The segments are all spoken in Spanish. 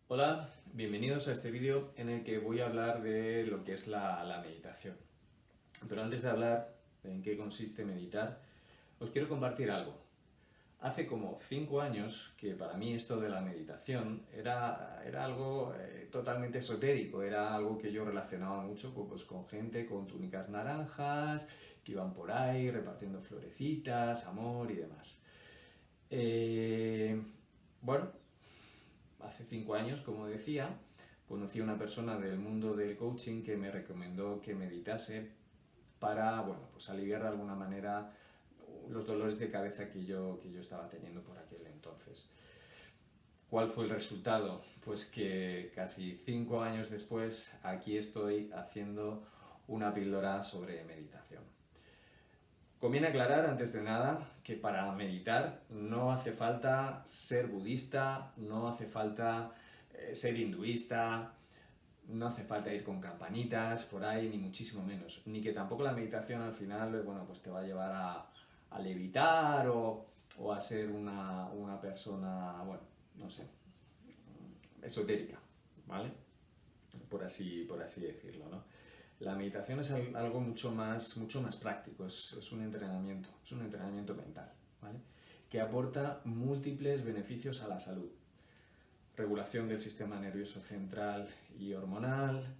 Hola, bienvenidos a este vídeo en el que voy a hablar de lo que es la meditación. Pero antes de hablar de en qué consiste meditar, os quiero compartir algo. Hace como 5 años que para mí esto de la meditación era algo totalmente esotérico, era algo que yo relacionaba mucho pues, con gente con túnicas naranjas, que iban por ahí repartiendo florecitas, amor y demás. Eh, bueno, hace 5 años, como decía, conocí a una persona del mundo del coaching que me recomendó que meditase para, bueno, pues aliviar de alguna manera los dolores de cabeza que yo estaba teniendo por aquel entonces. ¿Cuál fue el resultado? Pues que casi 5 años después aquí estoy haciendo una píldora sobre meditación. Conviene aclarar antes de nada que para meditar no hace falta ser budista, no hace falta ser hinduista, no hace falta ir con campanitas por ahí, ni muchísimo menos. Ni que tampoco la meditación al final, bueno, pues te va a llevar a levitar o a ser una persona, bueno, no sé, esotérica, ¿vale? Por así decirlo, ¿no? La meditación es algo mucho más práctico, es un entrenamiento mental, ¿vale? Que aporta múltiples beneficios a la salud. Regulación del sistema nervioso central y hormonal,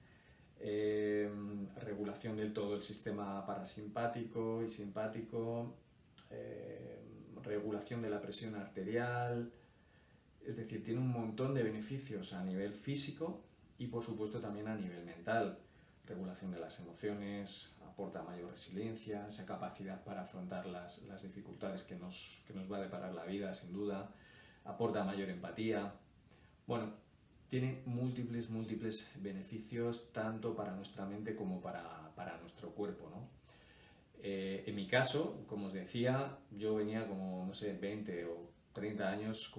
regulación del todo el sistema parasimpático y simpático, regulación de la presión arterial, es decir, tiene un montón de beneficios a nivel físico y por supuesto también a nivel mental. Regulación de las emociones, aporta mayor resiliencia, esa capacidad para afrontar las dificultades que nos va a deparar la vida, sin duda, aporta mayor empatía. Bueno, tiene múltiples beneficios tanto para nuestra mente como para nuestro cuerpo, ¿no? En mi caso, como os decía, yo venía como, no sé, 20 o 30 años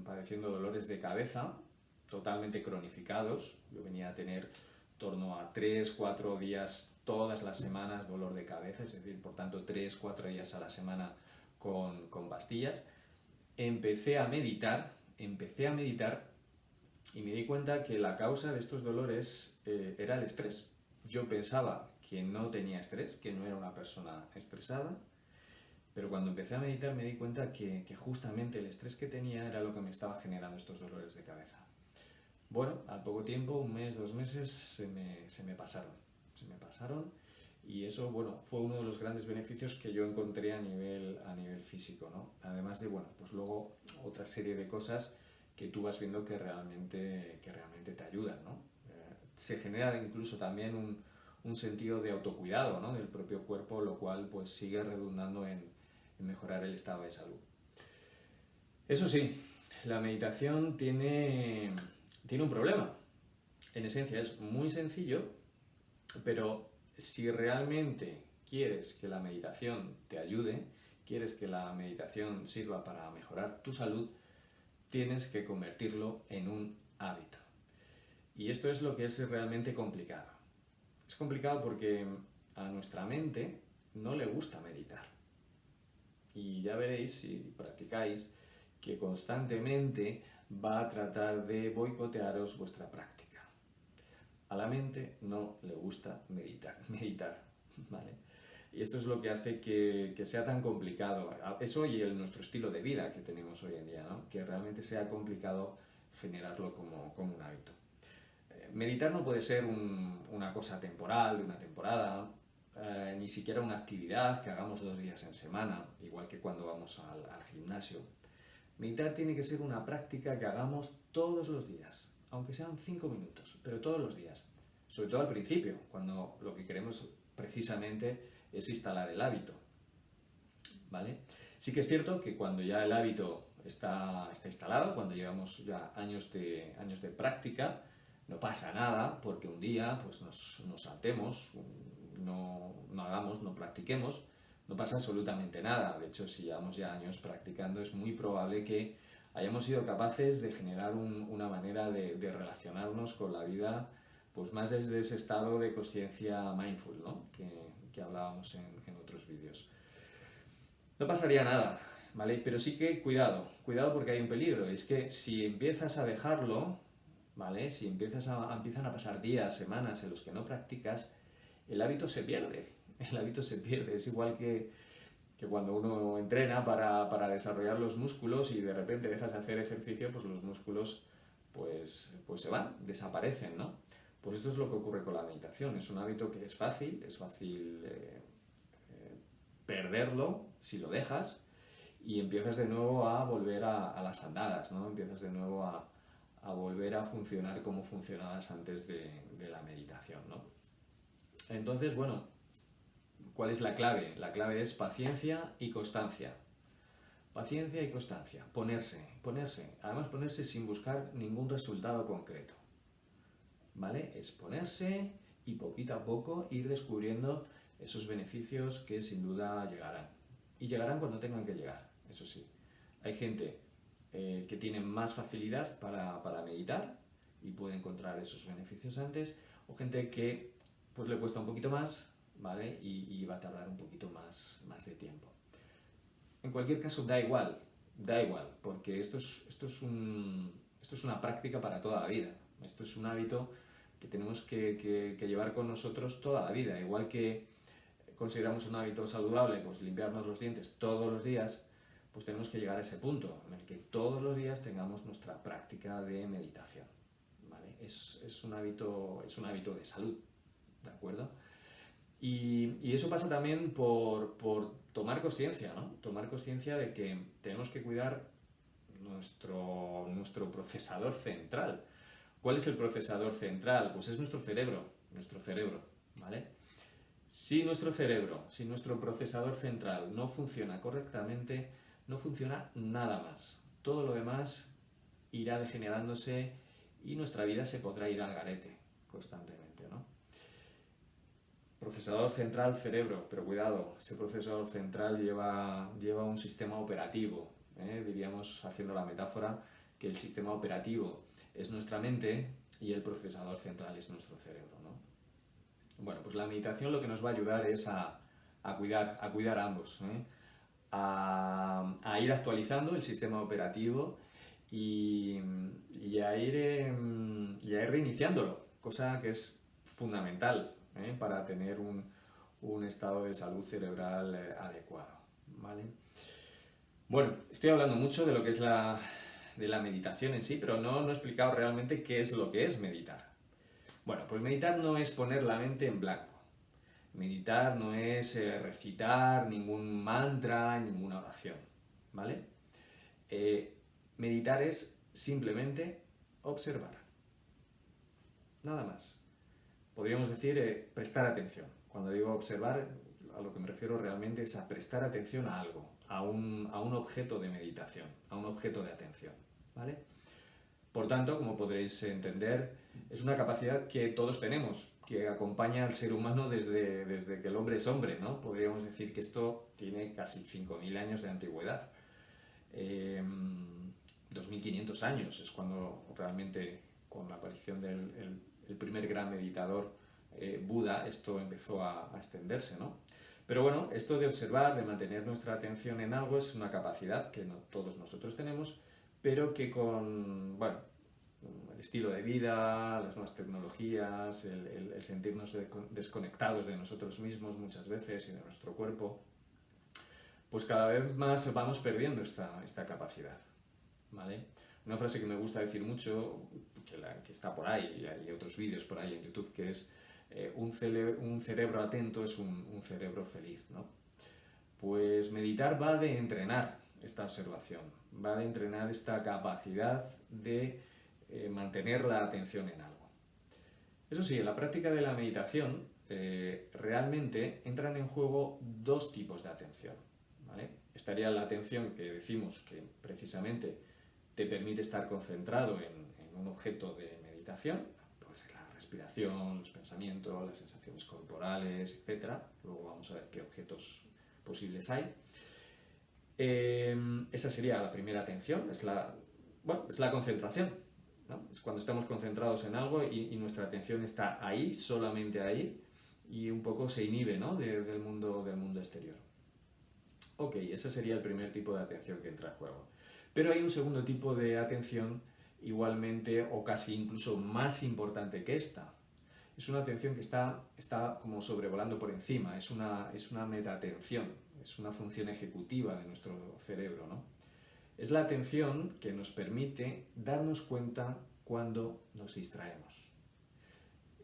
padeciendo dolores de cabeza totalmente cronificados. Yo venía a tener torno a 3 4 días todas las semanas dolor de cabeza, es decir, por tanto 3 4 días a la semana con pastillas. Empecé a meditar y me di cuenta que la causa de estos dolores era el estrés. Yo pensaba que no tenía estrés, que no era una persona estresada, pero cuando empecé a meditar me di cuenta que justamente el estrés que tenía era lo que me estaba generando estos dolores de cabeza. Bueno, al poco tiempo, un mes, 2 meses, se me pasaron. Se me pasaron y eso, bueno, fue uno de los grandes beneficios que yo encontré a nivel físico, ¿no? Además de, bueno, pues luego otra serie de cosas que tú vas viendo que realmente te ayudan, ¿no? Se genera incluso también un sentido de autocuidado, ¿no? Del propio cuerpo, lo cual pues sigue redundando en mejorar el estado de salud. Eso sí, la meditación tiene un problema. En esencia es muy sencillo, pero si realmente quieres que la meditación te ayude, quieres que la meditación sirva para mejorar tu salud, tienes que convertirlo en un hábito. Y esto es lo que es realmente complicado. Es complicado porque a nuestra mente no le gusta meditar. Y ya veréis, si practicáis, que constantemente va a tratar de boicotearos vuestra práctica. A la mente no le gusta meditar, ¿vale? Y esto es lo que hace que sea tan complicado. Eso y nuestro estilo de vida que tenemos hoy en día, ¿no? Que realmente sea complicado generarlo como un hábito. Meditar no puede ser una cosa temporal, de una temporada, ni siquiera una actividad que hagamos 2 días en semana, igual que cuando vamos al gimnasio. Meditar tiene que ser una práctica que hagamos todos los días, aunque sean 5 minutos, pero todos los días. Sobre todo al principio, cuando lo que queremos precisamente es instalar el hábito, ¿vale? Sí que es cierto que cuando ya el hábito está instalado, cuando llevamos ya años de práctica, no pasa nada porque un día pues nos saltemos, no hagamos, no practiquemos, no pasa absolutamente nada. De hecho, si llevamos ya años practicando, es muy probable que hayamos sido capaces de generar una manera de relacionarnos con la vida, pues más desde ese estado de conciencia mindful, ¿no? que hablábamos en otros vídeos. No pasaría nada, ¿vale? Pero sí que cuidado porque hay un peligro. Es que si empiezas a dejarlo, ¿vale? Si empiezan a pasar días, semanas en los que no practicas, el hábito se pierde. El hábito se pierde. Es igual que cuando uno entrena para desarrollar los músculos y de repente dejas de hacer ejercicio, pues los músculos pues se van, desaparecen, ¿no? Pues esto es lo que ocurre con la meditación. Es un hábito que es fácil perderlo si lo dejas y empiezas de nuevo a volver a las andadas, ¿no? Empiezas de nuevo a volver a funcionar como funcionabas antes de la meditación, ¿no? Entonces, bueno, ¿cuál es la clave? La clave es paciencia y constancia. Paciencia y constancia. Ponerse. Además, ponerse sin buscar ningún resultado concreto. ¿Vale? Es ponerse y poquito a poco ir descubriendo esos beneficios que sin duda llegarán. Y llegarán cuando tengan que llegar, eso sí. Hay gente que tiene más facilidad para meditar y puede encontrar esos beneficios antes, o gente que pues le cuesta un poquito más, ¿vale? Y va a tardar un poquito más de tiempo. En cualquier caso, da igual, porque esto es una práctica para toda la vida. Esto es un hábito que tenemos que llevar con nosotros toda la vida. Igual que consideramos un hábito saludable, pues limpiarnos los dientes todos los días, pues tenemos que llegar a ese punto en el que todos los días tengamos nuestra práctica de meditación, ¿vale? Es un hábito de salud, ¿de acuerdo? Y eso pasa también por tomar conciencia, ¿no? Tomar conciencia de que tenemos que cuidar nuestro procesador central. ¿Cuál es el procesador central? Pues es nuestro cerebro, ¿vale? Si nuestro procesador central no funciona correctamente, no funciona nada más. Todo lo demás irá degenerándose y nuestra vida se podrá ir al garete constantemente, ¿no? Procesador central, cerebro, pero cuidado, ese procesador central lleva un sistema operativo, diríamos, haciendo la metáfora, que el sistema operativo es nuestra mente y el procesador central es nuestro cerebro, ¿no? Bueno, pues la meditación lo que nos va a ayudar es a cuidar ambos, a ir actualizando el sistema operativo y a ir reiniciándolo, cosa que es fundamental para tener un estado de salud cerebral adecuado, ¿vale? Bueno, estoy hablando mucho de lo que es de la meditación en sí, pero no he explicado realmente qué es lo que es meditar. Bueno, pues meditar no es poner la mente en blanco. Meditar no es recitar ningún mantra, ninguna oración, ¿vale? Meditar es simplemente observar. Nada más. Podríamos decir prestar atención. Cuando digo observar, a lo que me refiero realmente es a prestar atención a algo, a un objeto de meditación, a un objeto de atención, ¿vale? Por tanto, como podréis entender, es una capacidad que todos tenemos, que acompaña al ser humano desde que el hombre es hombre, ¿no? Podríamos decir que esto tiene casi 5.000 años de antigüedad. 2.500 años es cuando realmente, con la aparición del primer gran meditador, Buda, esto empezó a extenderse, ¿no? Pero bueno, esto de observar, de mantener nuestra atención en algo, es una capacidad que no todos nosotros tenemos, pero que con, bueno, el estilo de vida, las nuevas tecnologías, el sentirnos desconectados de nosotros mismos muchas veces y de nuestro cuerpo, pues cada vez más vamos perdiendo esta capacidad, ¿vale? Una frase que me gusta decir mucho, que está por ahí, y hay otros vídeos por ahí en YouTube, que es un cerebro atento es un cerebro feliz, ¿no? Pues meditar va de entrenar esta observación, va de entrenar esta capacidad de mantener la atención en algo. Eso sí, en la práctica de la meditación realmente entran en juego dos tipos de atención, ¿vale? Estaría la atención que decimos que precisamente te permite estar concentrado en un objeto de meditación, puede ser la respiración, los pensamientos, las sensaciones corporales, etc. Luego vamos a ver qué objetos posibles hay. Esa sería la primera atención, es la concentración, ¿no? Es cuando estamos concentrados en algo y nuestra atención está ahí, solamente ahí, y un poco se inhibe, ¿no? del mundo exterior. Ok, ese sería el primer tipo de atención que entra en juego. Pero hay un segundo tipo de atención igualmente o casi incluso más importante que esta. Es una atención que está como sobrevolando por encima, es una metaatención, es una función ejecutiva de nuestro cerebro, ¿no? Es la atención que nos permite darnos cuenta cuando nos distraemos.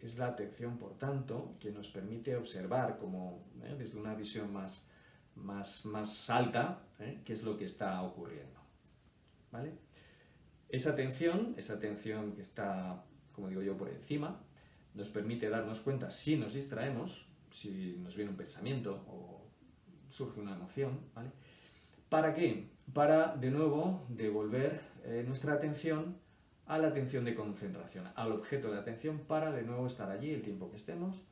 Es la atención, por tanto, que nos permite observar desde una visión más alta, qué es lo que está ocurriendo, ¿vale? Esa atención que está, como digo yo, por encima, nos permite darnos cuenta si nos distraemos, si nos viene un pensamiento o surge una emoción, ¿vale? ¿Para qué? Para, de nuevo, devolver nuestra atención a la atención de concentración, al objeto de atención, para de nuevo estar allí el tiempo que estemos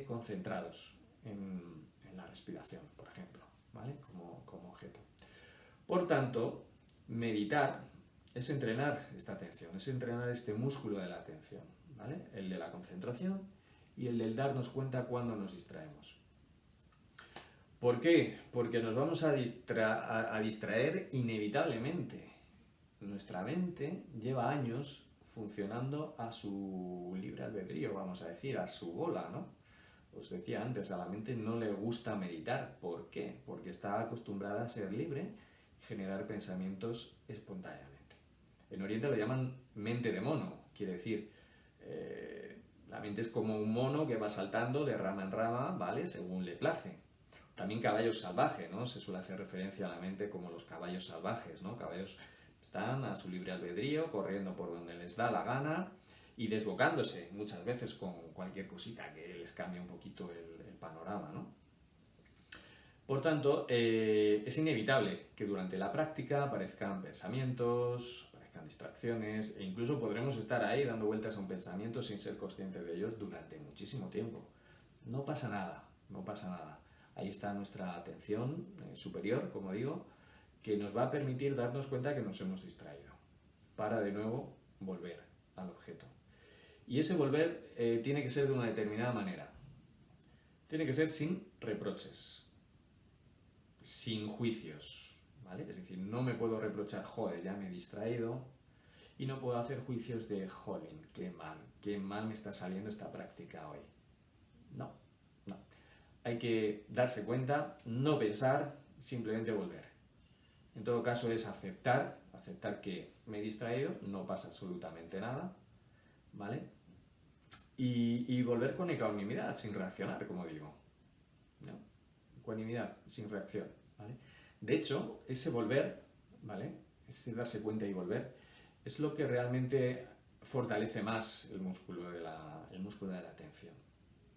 concentrados en la respiración, por ejemplo, ¿vale? Como objeto. Por tanto, meditar es entrenar esta atención, es entrenar este músculo de la atención, ¿vale? El de la concentración y el del darnos cuenta cuando nos distraemos. ¿Por qué? Porque nos vamos a distraer inevitablemente. Nuestra mente lleva años funcionando a su libre albedrío, vamos a decir, a su bola, ¿no? Os decía antes, a la mente no le gusta meditar. ¿Por qué? Porque está acostumbrada a ser libre y generar pensamientos espontáneamente. En Oriente lo llaman mente de mono, quiere decir, la mente es como un mono que va saltando de rama en rama, ¿vale? Según le place. También caballos salvajes, ¿no? Se suele hacer referencia a la mente como los caballos salvajes, ¿no? Caballos están a su libre albedrío, corriendo por donde les da la gana y desbocándose muchas veces con cualquier cosita que les cambie un poquito el panorama, ¿no? Por tanto, es inevitable que durante la práctica aparezcan pensamientos, aparezcan distracciones, e incluso podremos estar ahí dando vueltas a un pensamiento sin ser conscientes de ellos durante muchísimo tiempo. No pasa nada, no pasa nada. Ahí está nuestra atención superior, como digo, que nos va a permitir darnos cuenta que nos hemos distraído, para de nuevo volver al objeto. Y ese volver tiene que ser de una determinada manera. Tiene que ser sin reproches, sin juicios, ¿vale? Es decir, no me puedo reprochar, joder, ya me he distraído, y no puedo hacer juicios de, jolín, qué mal me está saliendo esta práctica hoy. No. Hay que darse cuenta, no pensar, simplemente volver. En todo caso es aceptar que me he distraído, no pasa absolutamente nada, ¿vale? Y volver con ecuanimidad, sin reaccionar, como digo, ¿no? Ecuanimidad, sin reacción, ¿vale? De hecho, ese volver, ¿vale? Ese darse cuenta y volver, es lo que realmente fortalece más el músculo de la atención,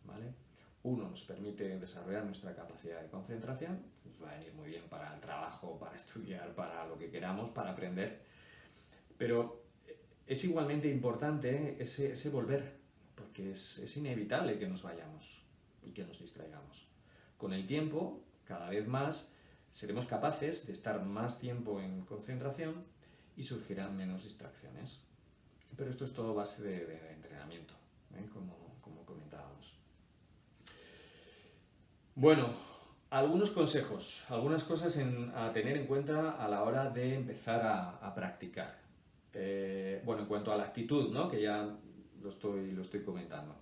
¿vale? Uno, nos permite desarrollar nuestra capacidad de concentración, que nos va a venir muy bien para el trabajo, para estudiar, para lo que queramos, para aprender. Pero es igualmente importante ese volver, porque es inevitable que nos vayamos y que nos distraigamos. Con el tiempo, cada vez más, seremos capaces de estar más tiempo en concentración y surgirán menos distracciones. Pero esto es todo base de entrenamiento, como comentábamos. Bueno, algunos consejos, algunas cosas a tener en cuenta a la hora de empezar a practicar. En cuanto a la actitud, ¿no? Que ya lo estoy comentando.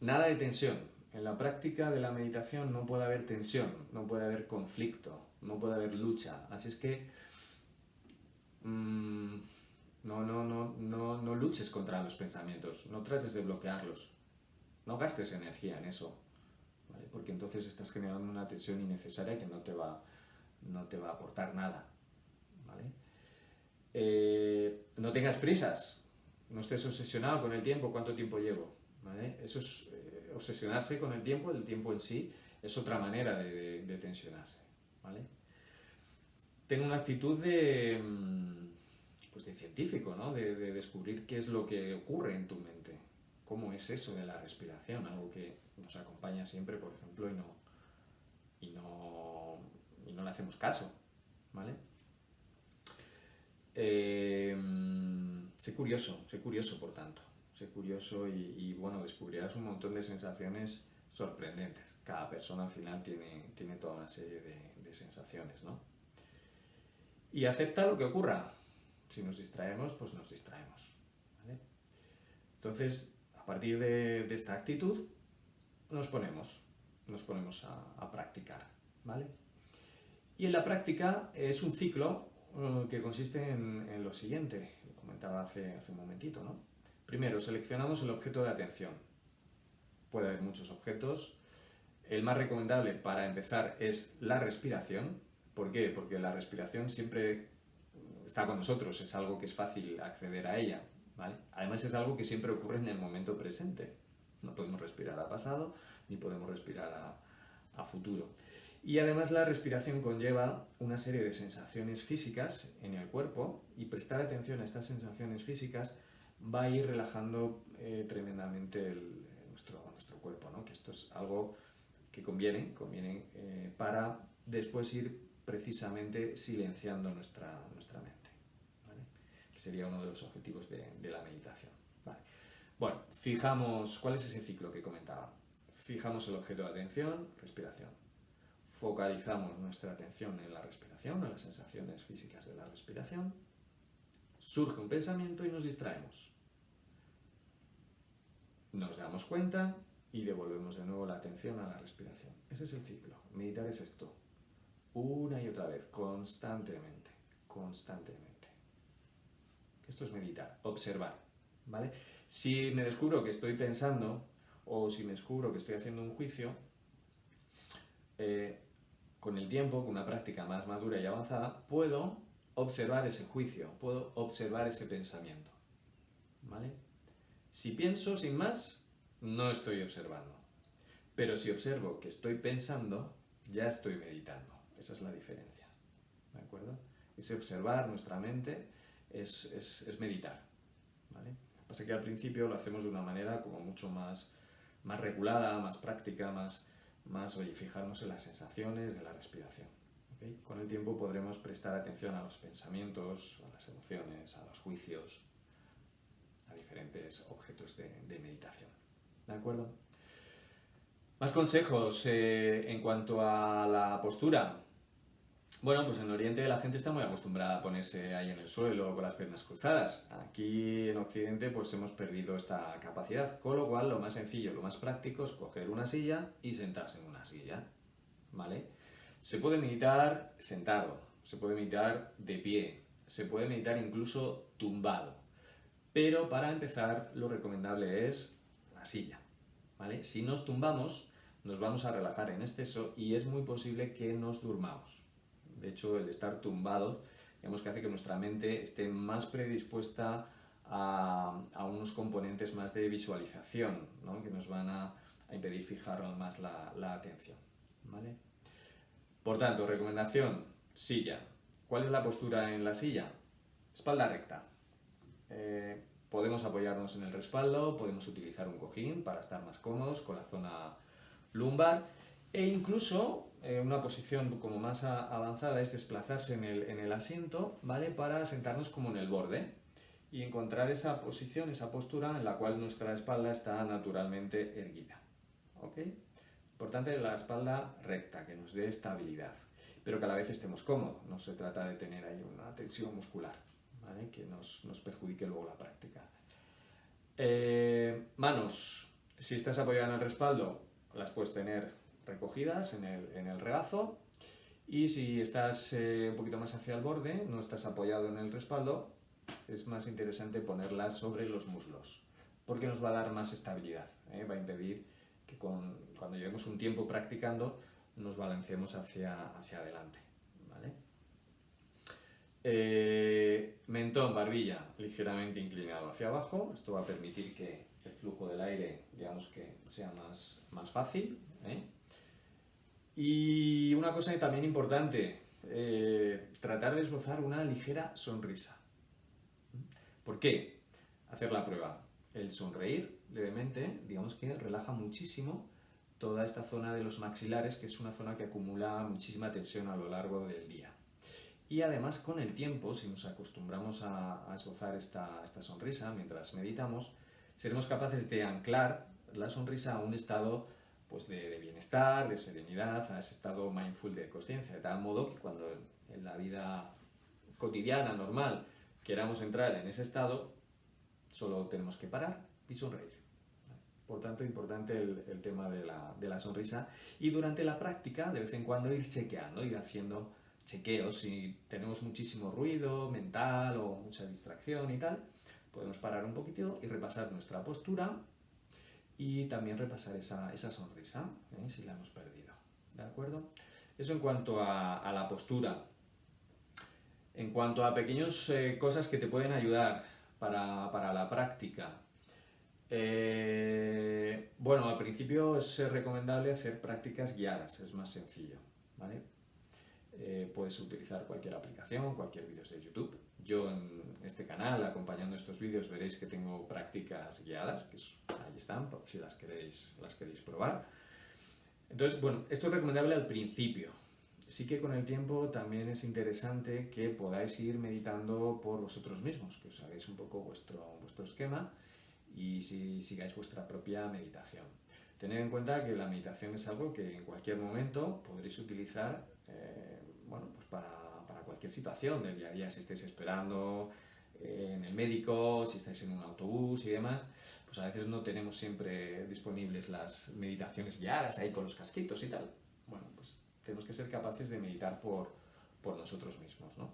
Nada de tensión. En la práctica de la meditación no puede haber tensión, no puede haber conflicto, no puede haber lucha. Así es que no luches contra los pensamientos, no trates de bloquearlos. No gastes energía en eso, ¿vale? Porque entonces estás generando una tensión innecesaria que no te va a aportar nada, ¿vale? No tengas prisas, no estés obsesionado con el tiempo, cuánto tiempo llevo, ¿vale? Eso es obsesionarse con el tiempo en sí es otra manera de tensionarse, ¿vale? Ten una actitud de científico, ¿no? De descubrir qué es lo que ocurre en tu mente. ¿Cómo es eso de la respiración? Algo que nos acompaña siempre, por ejemplo, y no le hacemos caso, ¿vale? Sé curioso, por tanto. Sé curioso y descubrirás un montón de sensaciones sorprendentes. Cada persona al final tiene toda una serie de sensaciones, ¿no? Y acepta lo que ocurra. Si nos distraemos, pues nos distraemos, ¿vale? Entonces, a partir de esta actitud, nos ponemos a practicar, ¿vale? Y en la práctica es un ciclo que consiste en lo siguiente, lo comentaba hace un momentito, ¿no? Primero, seleccionamos el objeto de atención. Puede haber muchos objetos. El más recomendable para empezar es la respiración. ¿Por qué? Porque la respiración siempre está con nosotros, es algo que es fácil acceder a ella, ¿vale? Además es algo que siempre ocurre en el momento presente. No podemos respirar a pasado ni podemos respirar a futuro. Y además la respiración conlleva una serie de sensaciones físicas en el cuerpo y prestar atención a estas sensaciones físicas va a ir relajando tremendamente nuestro cuerpo, ¿no? Que esto es algo que conviene para después ir precisamente silenciando nuestra mente, ¿vale? Que sería uno de los objetivos de la meditación, ¿vale? Bueno, fijamos, ¿cuál es ese ciclo que comentaba? Fijamos el objeto de atención, respiración. Focalizamos nuestra atención en la respiración, en las sensaciones físicas de la respiración. Surge un pensamiento y nos distraemos. Nos damos cuenta y devolvemos de nuevo la atención a la respiración. Ese es el ciclo. Meditar es esto. Una y otra vez, constantemente. Esto es meditar, observar, ¿vale? Si me descubro que estoy pensando o si me descubro que estoy haciendo un juicio, con el tiempo, con una práctica más madura y avanzada, puedo observar ese juicio, puedo observar ese pensamiento, ¿vale? Si pienso sin más, no estoy observando. Pero si observo que estoy pensando, ya estoy meditando. Esa es la diferencia, ¿de acuerdo? Ese observar nuestra mente es meditar, ¿vale? Lo que pasa es que al principio lo hacemos de una manera como mucho más regulada, más práctica, más fijarnos en las sensaciones de la respiración, ¿okay? Con el tiempo podremos prestar atención a los pensamientos, a las emociones, a los juicios, a diferentes objetos de meditación, ¿de acuerdo? Más consejos en cuanto a la postura. Bueno, pues en Oriente la gente está muy acostumbrada a ponerse ahí en el suelo con las piernas cruzadas. Aquí en Occidente pues hemos perdido esta capacidad, con lo cual lo más sencillo, lo más práctico es coger una silla y sentarse en una silla, ¿vale? Se puede meditar sentado, se puede meditar de pie, se puede meditar incluso tumbado, pero para empezar lo recomendable es la silla, ¿vale? Si nos tumbamos nos vamos a relajar en exceso y es muy posible que nos durmamos. De hecho, el estar tumbados, digamos que hace que nuestra mente esté más predispuesta a unos componentes más de visualización, ¿no? Que nos van a impedir fijar más la atención, ¿vale? Por tanto, recomendación, silla. ¿Cuál es la postura en la silla? Espalda recta. Podemos apoyarnos en el respaldo, podemos utilizar un cojín para estar más cómodos con la zona lumbar e incluso una posición como más avanzada es desplazarse en el asiento, ¿vale? Para sentarnos como en el borde y encontrar esa posición, esa postura en la cual nuestra espalda está naturalmente erguida, ¿ok? Importante la espalda recta, que nos dé estabilidad, pero que a la vez estemos cómodos. No se trata de tener ahí una tensión muscular, ¿vale? Que nos perjudique luego la práctica. Manos, si estás apoyado en el respaldo, las puedes tener recogidas en el regazo, y si estás un poquito más hacia el borde, no estás apoyado en el respaldo, es más interesante ponerlas sobre los muslos, porque nos va a dar más estabilidad, va a impedir que cuando llevemos un tiempo practicando nos balanceemos hacia adelante, ¿vale? Mentón, barbilla ligeramente inclinado hacia abajo, esto va a permitir que el flujo del aire, digamos que sea más fácil, ¿eh? Y una cosa también importante, tratar de esbozar una ligera sonrisa. ¿Por qué? Hacer la prueba. El sonreír levemente, digamos que relaja muchísimo toda esta zona de los maxilares, que es una zona que acumula muchísima tensión a lo largo del día. Y además con el tiempo, si nos acostumbramos a esbozar esta sonrisa mientras meditamos, seremos capaces de anclar la sonrisa a un estado pues, de bienestar, de serenidad, a ese estado mindful de consciencia, de tal modo que cuando en la vida cotidiana, normal, queramos entrar en ese estado, solo tenemos que parar y sonreír. Por tanto, importante el tema de la sonrisa. Y durante la práctica, de vez en cuando, ir chequeando, ir haciendo chequeos. Si tenemos muchísimo ruido mental o mucha distracción y tal, podemos parar un poquito y repasar nuestra postura y también repasar esa sonrisa, si la hemos perdido. ¿De acuerdo? Eso en cuanto a la postura. En cuanto a pequeñas cosas que te pueden ayudar para la práctica. Bueno, al principio es recomendable hacer prácticas guiadas, es más sencillo, ¿vale? Puedes utilizar cualquier aplicación, cualquier vídeo de YouTube. Yo en este canal, acompañando estos vídeos, veréis que tengo prácticas guiadas, que ahí están, si las queréis probar. Entonces, bueno, esto es recomendable al principio. Sí que con el tiempo también es interesante que podáis ir meditando por vosotros mismos, que os hagáis un poco vuestro esquema y si sigáis vuestra propia meditación. Tened en cuenta que la meditación es algo que en cualquier momento podréis utilizar bueno, pues para cualquier situación del día a día, si estáis esperando en el médico, si estáis en un autobús y demás, pues a veces no tenemos siempre disponibles las meditaciones guiadas ahí con los casquitos y tal. Bueno, pues tenemos que ser capaces de meditar por nosotros mismos, ¿no?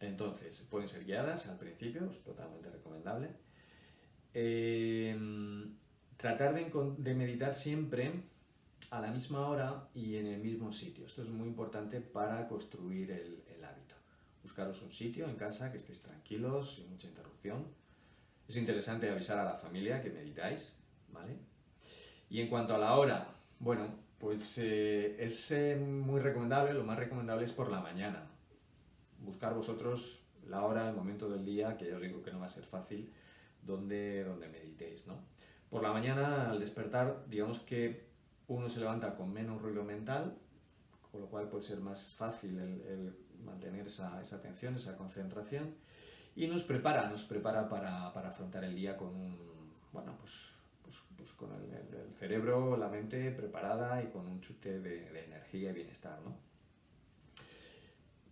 Entonces, pueden ser guiadas al principio, es totalmente recomendable. Tratar de meditar siempre a la misma hora y en el mismo sitio. Esto es muy importante para construir el hábito. Buscaros un sitio en casa que estéis tranquilos, sin mucha interrupción. Es interesante avisar a la familia que meditáis, ¿vale? Y en cuanto a la hora, bueno, pues es muy recomendable, lo más recomendable es por la mañana. Buscar vosotros la hora, el momento del día, que ya os digo que no va a ser fácil, donde meditéis, ¿no? Por la mañana, al despertar, digamos que uno se levanta con menos ruido mental, con lo cual puede ser más fácil el mantener esa atención, esa concentración, y nos prepara para afrontar el día con bueno, pues con el cerebro, la mente preparada y con un chute de energía y bienestar, ¿no?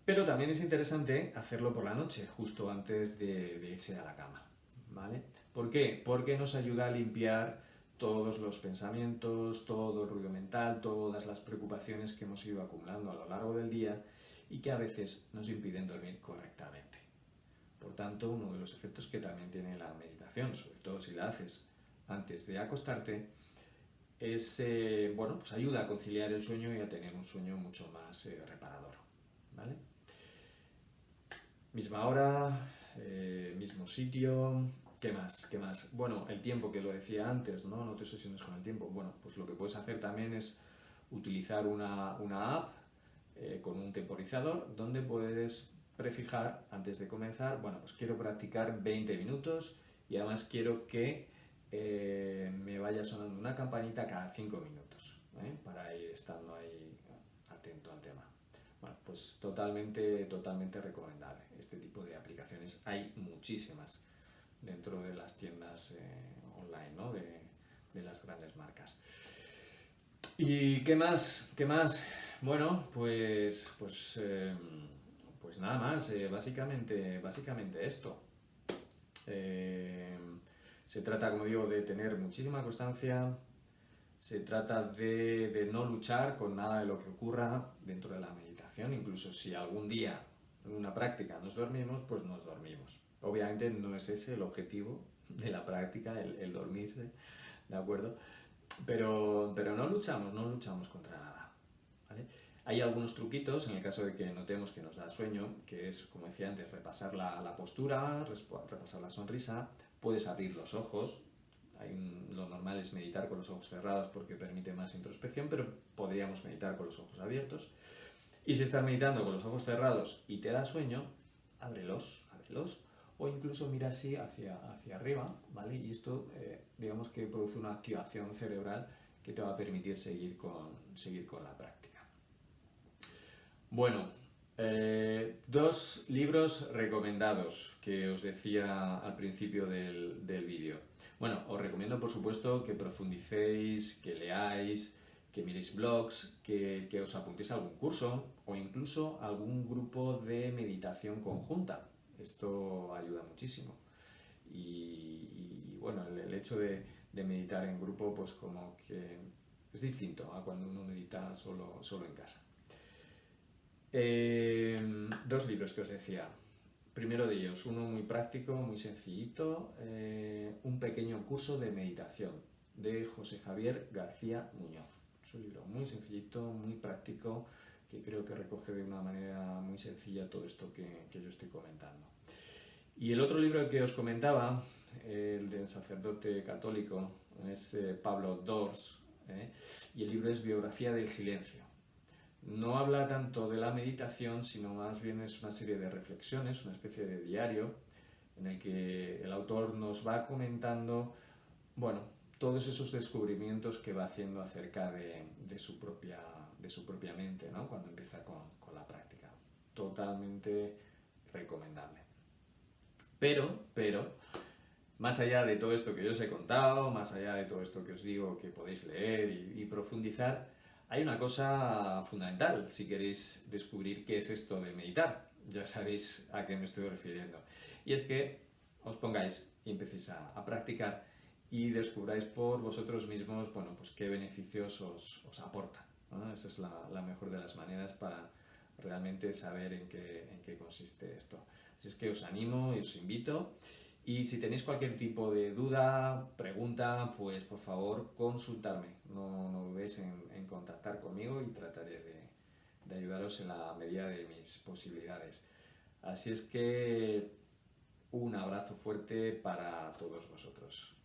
Pero también es interesante hacerlo por la noche, justo antes de irse a la cama, ¿vale? ¿Por qué? Porque nos ayuda a limpiar todos los pensamientos, todo el ruido mental, todas las preocupaciones que hemos ido acumulando a lo largo del día y que a veces nos impiden dormir correctamente. Por tanto, uno de los efectos que también tiene la meditación, sobre todo si la haces antes de acostarte, es, bueno, pues ayuda a conciliar el sueño y a tener un sueño mucho más reparador, ¿vale? Misma hora, mismo sitio. ¿Qué más? ¿Qué más? Bueno, el tiempo, que lo decía antes, ¿no? No te obsesiones con el tiempo. Bueno, pues lo que puedes hacer también es utilizar una app con un temporizador donde puedes prefijar antes de comenzar, bueno, pues quiero practicar 20 minutos y además quiero que me vaya sonando una campanita cada 5 minutos, para ir estando ahí atento al tema. Bueno, pues totalmente recomendable. Este tipo de aplicaciones hay muchísimas dentro de las tiendas online, ¿no? de las grandes marcas. ¿Y qué más? ¿Qué más? Bueno, pues nada más, básicamente esto. Se trata, como digo, de tener muchísima constancia, se trata de no luchar con nada de lo que ocurra dentro de la meditación, incluso si algún día en una práctica nos dormimos, pues nos dormimos. Obviamente no es ese el objetivo de la práctica, el dormirse, ¿de acuerdo? Pero no luchamos contra nada, ¿vale? Hay algunos truquitos en el caso de que notemos que nos da sueño, que es, como decía antes, repasar la postura, repasar la sonrisa, puedes abrir los ojos. Lo normal es meditar con los ojos cerrados porque permite más introspección, pero podríamos meditar con los ojos abiertos. Y si estás meditando con los ojos cerrados y te da sueño, ábrelos, o incluso mira así hacia arriba, ¿vale? Y esto, digamos que produce una activación cerebral que te va a permitir seguir con la práctica. Bueno, 2 libros recomendados que os decía al principio del vídeo. Bueno, os recomiendo por supuesto que profundicéis, que leáis, que miréis blogs, que os apuntéis a algún curso o incluso algún grupo de meditación conjunta. Esto ayuda muchísimo. Bueno, el hecho de meditar en grupo, pues como que es distinto a cuando uno medita solo en casa. Dos libros que os decía. Primero de ellos, uno muy práctico, muy sencillito, un pequeño curso de meditación de José Javier García Muñoz. Es un libro muy sencillito, muy práctico, que creo que recoge de una manera muy sencilla todo esto que yo estoy comentando. Y el otro libro que os comentaba, el del sacerdote católico, es Pablo Dors, y el libro es Biografía del Silencio. No habla tanto de la meditación, sino más bien es una serie de reflexiones, una especie de diario, en el que el autor nos va comentando, bueno, todos esos descubrimientos que va haciendo acerca de su propia mente, ¿no? Cuando empieza con la práctica. Totalmente recomendable. Pero, más allá de todo esto que yo os he contado, más allá de todo esto que os digo que podéis leer y profundizar, hay una cosa fundamental si queréis descubrir qué es esto de meditar. Ya sabéis a qué me estoy refiriendo. Y es que os pongáis y empecéis a practicar y descubráis por vosotros mismos, bueno, pues qué beneficios os aporta, ¿no? Esa es la mejor de las maneras para realmente saber en qué consiste esto. Así es que os animo y os invito. Y si tenéis cualquier tipo de duda, pregunta, pues por favor consultarme. No dudéis en contactar conmigo y trataré de ayudaros en la medida de mis posibilidades. Así es que un abrazo fuerte para todos vosotros.